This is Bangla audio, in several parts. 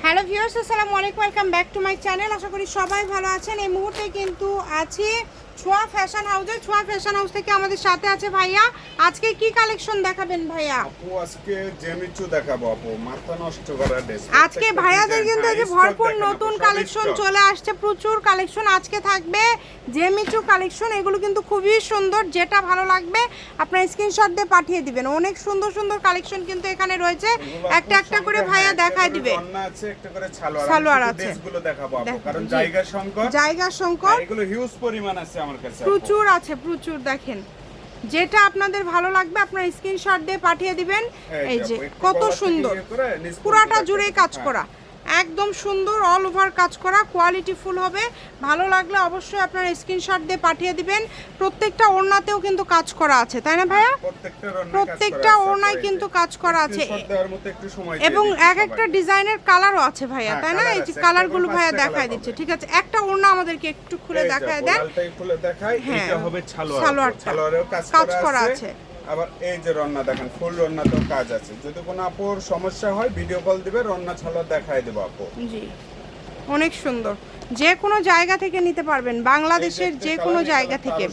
হ্যালো ভিউয়ার্স, আসসালামু আলাইকুম, welcome back to my channel. আশা করি সবাই ভালো আছেন। এই মুহূর্তে কিন্তু আছি ছোঁয়া ফ্যাশন হাউসে। ছোঁয়া ফ্যাশন হাউস থেকে আমাদের সাথে আছে ভাইয়া। আজকে কি কালেকশন দেখাবেন ভাইয়া? আপু আজকে জেমিচু দেখাবো আপু, মাথা নষ্ট করা ড্রেস। আজকে ভাইয়াদের কিন্তু এই যে ভরপুর নতুন কালেকশন চলে আসছে, প্রচুর কালেকশন আজকে থাকবে। জেমিচু কালেকশন, এগুলো কিন্তু খুবই সুন্দর। যেটা ভালো লাগবে আপনারা স্ক্রিনশট দিয়ে পাঠিয়ে দিবেন। অনেক সুন্দর সুন্দর কালেকশন কিন্তু এখানে রয়েছে, একটা একটা করে ভাইয়া দেখায় দিবে। অন্য আছে, একটা করে সালোয়ার আছে। ড্রেসগুলো দেখাবো আপু, কারণ জায়গা সংকট, এগুলো হিউজ পরিমাণ আছে আমার কাছে, প্রচুর আছে, প্রচুর। দেখেন যেটা আপনাদের ভালো লাগবে আপনারা স্ক্রিনশট দিয়ে পাঠিয়ে দিবেন। এই যে কত সুন্দর, পুরাটা জুড়ে কাজ করা, একদম সুন্দর, অল ওভার কাজ করা, কোয়ালিটি ফুল হবে। ভালো লাগলে অবশ্যই আপনারা স্ক্রিনশট দিয়ে পাঠিয়ে দিবেন। প্রত্যেকটা ওড়নাতেও কিন্তু কাজ করা আছে, তাই না ভাইয়া? প্রত্যেকটা ওড়নায় কিন্তু কাজ করা আছে, এবং এক একটা ডিজাইনের কালারও আছে ভাইয়া, তাই না? এই যে কালারগুলো ভাইয়া দেখায় দিচ্ছে। ঠিক আছে, একটা ওড়না আমাদেরকে একটু খুলে দেখায় দেন। এটা হবে সালোয়ারেও কাজ করা আছে। আবার এই যে রন্না দেখেন, ফুল রন্নাতেও কাজ আছে। যদি কোনো আপুর সমস্যা হয় ভিডিও কল দিবে, রন্না ছাড়া দেখাই দেব আপু। জি, অনেক সুন্দর। যে কোনো জায়গা থেকে নিতে পারবেন, বাংলাদেশের যে কোনো জায়গা থেকে।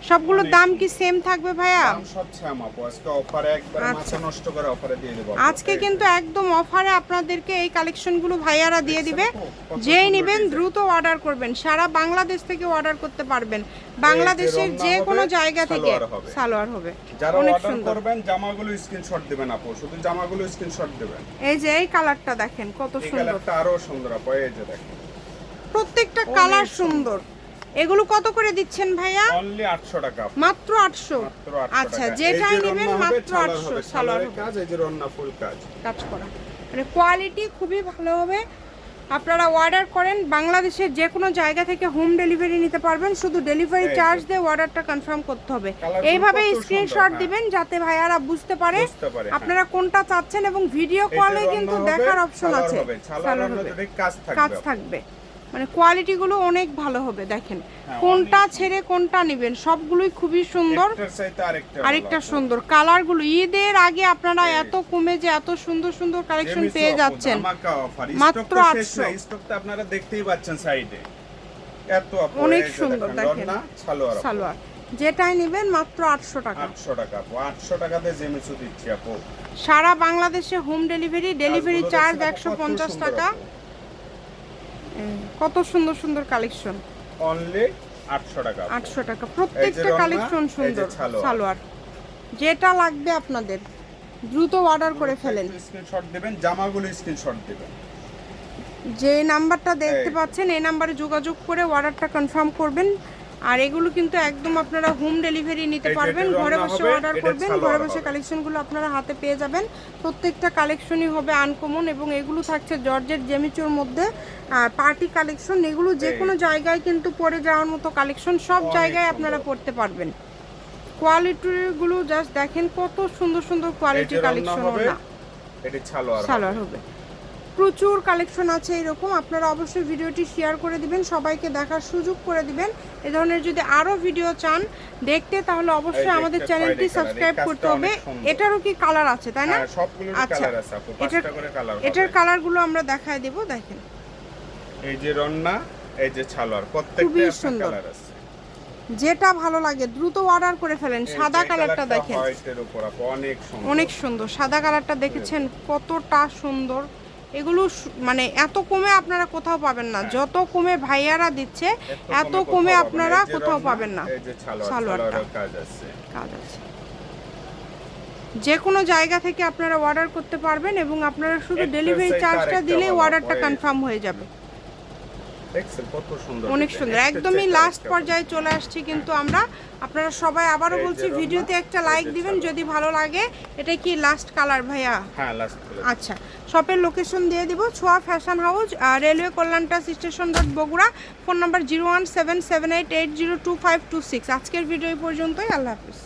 সবগুলোর দাম কি সেম থাকবে ভাইয়া? দাম সব সেম আপু। আজকে অফারে একবার মাথা নষ্ট করে অফারে দিয়ে দেব। আজকে কিন্তু একদম অফারে আপনাদেরকে এই কালেকশনগুলো ভাইয়ারা দিয়ে দিবে। যেই নেবেন দ্রুত অর্ডার করবেন। সারা বাংলাদেশ থেকে অর্ডার করতে পারবেন, বাংলাদেশের যে কোনো জায়গা থেকে। সালোয়ার হবে। যারা অর্ডার করবেন জামাগুলো স্ক্রিনশট দিবেন আপু, শুধু জামাগুলো স্ক্রিনশট দিবেন। এই যে এই কালারটা দেখেন কত সুন্দর, এই কালারটা আরো সুন্দর আপু। এই যে দেখেন প্রত্যেকটা কালার সুন্দর। এগুলো কত করে দিচ্ছেন ভাইয়া? অনলি 800 টাকা। মাত্র 800। আচ্ছা, যেটাই নেবেন মাত্র 800। সালোয়ার কাজ, এই যে রন্না ফুল কাজ করা, মানে কোয়ালিটি খুবই ভালো হবে। আপনারা অর্ডার করেন, বাংলাদেশের যে কোনো জায়গা থেকে হোম ডেলিভারি নিতে পারবেন। শুধু ডেলিভারি চার্জ দিয়ে অর্ডারটা কনফার্ম করতে হবে। এইভাবে স্ক্রিনশট দিবেন যাতে ভাইয়ারা বুঝতে পারে আপনারা কোনটা চাচ্ছেন, এবং ভিডিও কলে কিন্তু দেখার অপশন আছে। সালোয়ার হবে, কাজ থাকবে, মানে কোয়ালিটিগুলো অনেক ভালো হবে। দেখেন কোনটা ছেড়ে কোনটা নেবেন, সবগুলোই খুবই সুন্দর। আরেকটা সুন্দর কালারগুলো, ঈদের আগে আপনারা এত কমে যে এত সুন্দর সুন্দর কালেকশন পেয়ে যাচ্ছেন মাত্র 800। স্টকটা আপনারা দেখতেই পাচ্ছেন সাইডে, এত অনেক সুন্দর। দেখেন সালোয়ার যেটাই নেবেন মাত্র 800 টাকা। 800 টাকা আপু, 800 টাকাতে জেমিচু দিচ্ছি আপু। সারা বাংলাদেশে হোম ডেলিভারি চার্জ 150 টাকা। কত সুন্দর সুন্দর কালেকশন, অনলি 800 টাকা। 800 টাকা প্রত্যেকটা কালেকশন সুন্দর। সালোয়ার যেটা লাগবে আপনাদের দ্রুত অর্ডার করে ফেলেন। স্ক্রিনশট দিবেন, জামাগুলো স্ক্রিনশট দিবেন। যে নাম্বারটা দেখতে পাচ্ছেন এই নাম্বারে যোগাযোগ করে অর্ডারটা কনফার্ম করবেন। আর এগুলো কিন্তু একদম আপনারা হোম ডেলিভারি নিতে পারবেন। ঘরে বসে অর্ডার করবেন, ঘরে বসে কালেকশনগুলো আপনারা হাতে পেয়ে যাবেন। প্রত্যেকটা কালেকশনই হবে আনকমন, এবং এগুলো থাকছে জর্জেট জেমিচুর মধ্যে পার্টি কালেকশন। এগুলো যে কোনো জায়গায় কিন্তু পরে যাওয়ার মতো কালেকশন, সব জায়গায় আপনারা পড়তে পারবেন। কোয়ালিটিগুলো জাস্ট দেখেন কত সুন্দর সুন্দর কোয়ালিটি কালেকশন। এটা সালোয়ার হবে। প্রচুর কালেকশন আছে এরকম। আপনারা অবশ্যই ভিডিওটি শেয়ার করে দিবেন, সবাইকে দেখার সুযোগ করে দিবেন। এই ধরনের যদি আরো ভিডিও চান দেখতে, তাহলে অবশ্যই আমাদের চ্যানেলটি সাবস্ক্রাইব করতে হবে। এটারও কি কালার আছে, তাই না? আচ্ছা, এটার কালারগুলো আমরা দেখায় দেব। দেখেন এই যে রন্না, এই যে সালোয়ার, প্রত্যেকটা কালার আছে। যেটা ভালো লাগে দ্রুত অর্ডার করে ফেলেন। সাদা কালারটা দেখেন, অনেক সুন্দর। সাদা কালারটা দেখেছেন কতটা সুন্দর। এগুলো মানে এত কমে আপনারা কোথাও পাবেন না। যত কমে ভাইয়ারা দিচ্ছে এত কমে আপনারা কোথাও পাবেন না। সালোয়ারটা কাজ আছে। যে কোনো জায়গা থেকে আপনারা অর্ডার করতে পারবেন, এবং আপনারা শুধু ডেলিভারি চার্জটা দিলেই অর্ডারটা কনফার্ম হয়ে যাবে। অনেক সুন্দর। একদমই লাস্ট পর্যায়ে চলে আসছি কিন্তু আমরা। আপনারা সবাই আবারও বলছি ভিডিওতে একটা লাইক দিবেন যদি ভালো লাগে। এটা কি লাস্ট কালার ভাইয়া? হ্যাঁ, লাস্ট কালার। আচ্ছা, শপের লোকেশন দিয়ে দিব, ছোঁয়া ফ্যাশন হাউস, রেলওয়ে কল্যাণটা station road, Bogura. Phone number 01778802526। আজকের ভিডিও এই পর্যন্তই। আল্লাহ হাফিজ।